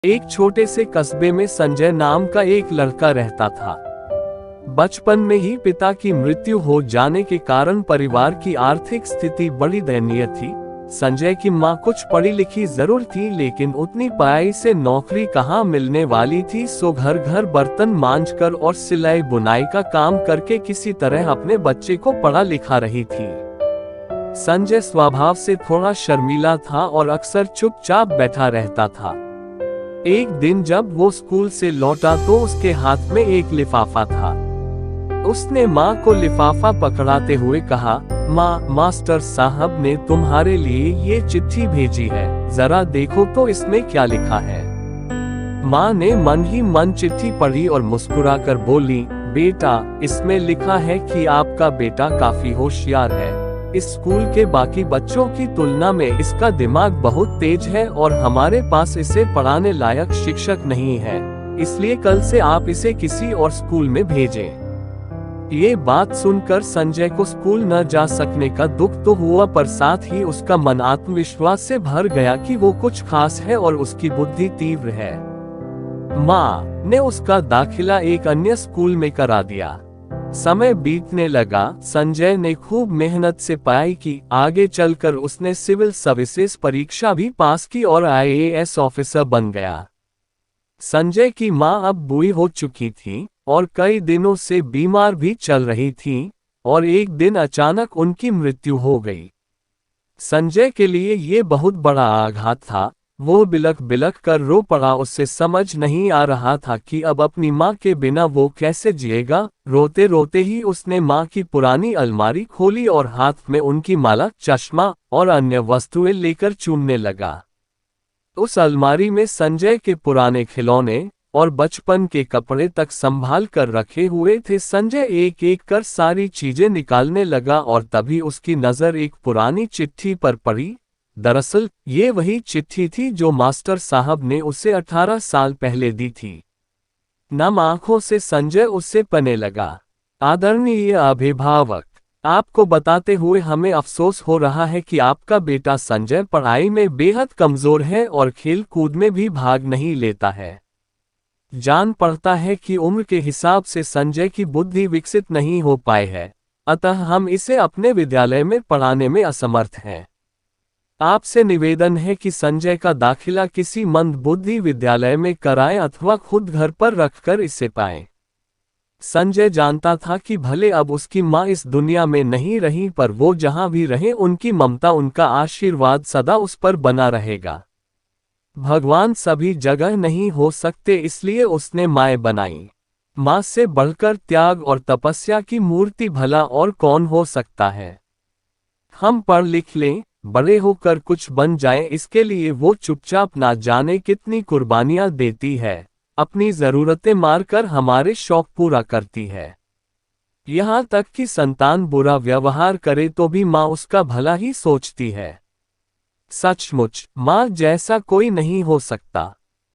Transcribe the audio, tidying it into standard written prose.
एक छोटे से कस्बे में संजय नाम का एक लड़का रहता था। बचपन में ही पिता की मृत्यु हो जाने के कारण परिवार की आर्थिक स्थिति बड़ी दयनीय थी। संजय की मां कुछ पढ़ी लिखी जरूर थी, लेकिन उतनी पढ़ाई से नौकरी कहां मिलने वाली थी। सो घर घर बर्तन मांजकर और सिलाई बुनाई का काम करके किसी तरह अपने बच्चे को पढ़ा लिखा रही थी। संजय स्वभाव से थोड़ा शर्मीला था और अक्सर चुपचाप बैठा रहता था। एक दिन जब वो स्कूल से लौटा तो उसके हाथ में एक लिफाफा था। उसने माँ को लिफाफा पकड़ाते हुए कहा, माँ, मास्टर साहब ने तुम्हारे लिए ये चिट्ठी भेजी है, जरा देखो तो इसमें क्या लिखा है। माँ ने मन ही मन चिट्ठी पढ़ी और मुस्कुराकर बोली, बेटा, इसमें लिखा है कि आपका बेटा काफी होशियार है। इस स्कूल के बाकी बच्चों की तुलना में इसका दिमाग बहुत तेज है और हमारे पास इसे पढ़ाने लायक शिक्षक नहीं है, इसलिए कल से आप इसे किसी और स्कूल में भेजें। ये बात सुनकर संजय को स्कूल न जा सकने का दुख तो हुआ, पर साथ ही उसका मन आत्मविश्वास से भर गया कि वो कुछ खास है और उसकी बुद्धि तीव्र है। माँ ने उसका दाखिला एक अन्य स्कूल में करा दिया। समय बीतने लगा। संजय ने खूब मेहनत से पढ़ाई की। आगे चलकर उसने सिविल सर्विसेज परीक्षा भी पास की और IAS ऑफिसर बन गया। संजय की मां अब बूढ़ी हो चुकी थी और कई दिनों से बीमार भी चल रही थी, और एक दिन अचानक उनकी मृत्यु हो गई। संजय के लिए ये बहुत बड़ा आघात था। वो बिलख बिलख कर रो पड़ा। उससे समझ नहीं आ रहा था कि अब अपनी माँ के बिना वो कैसे जिएगा। रोते रोते ही उसने माँ की पुरानी अलमारी खोली और हाथ में उनकी माला, चश्मा और अन्य वस्तुएं लेकर चूमने लगा। उस अलमारी में संजय के पुराने खिलौने और बचपन के कपड़े तक संभाल कर रखे हुए थे। संजय एक एक कर सारी चीजें निकालने लगा और तभी उसकी नजर एक पुरानी चिट्ठी पर पड़ी। दरअसल ये वही चिट्ठी थी जो मास्टर साहब ने उसे 18 साल पहले दी थी। नम आंखों से संजय उससे पढ़ने लगा। आदरणीय अभिभावक, आपको बताते हुए हमें अफसोस हो रहा है कि आपका बेटा संजय पढ़ाई में बेहद कमजोर है और खेल कूद में भी भाग नहीं लेता है। जान पड़ता है कि उम्र के हिसाब से संजय की बुद्धि विकसित नहीं हो पाई है, अतः हम इसे अपने विद्यालय में पढ़ाने में असमर्थ हैं। आपसे निवेदन है कि संजय का दाखिला किसी मंदबुद्धि विद्यालय में कराएं अथवा खुद घर पर रखकर इसे पाएं। संजय जानता था कि भले अब उसकी मां इस दुनिया में नहीं रही, पर वो जहां भी रहे उनकी ममता, उनका आशीर्वाद सदा उस पर बना रहेगा। भगवान सभी जगह नहीं हो सकते, इसलिए उसने मां बनाई। मां से बढ़कर त्याग और तपस्या की मूर्ति भला और कौन हो सकता है। हम पढ़ लिख लें, बड़े होकर कुछ बन जाएं, इसके लिए वो चुपचाप ना जाने कितनी कुर्बानियां देती है। अपनी जरूरतें मारकर हमारे शौक पूरा करती है। यहाँ तक कि संतान बुरा व्यवहार करे तो भी माँ उसका भला ही सोचती है। सचमुच माँ जैसा कोई नहीं हो सकता।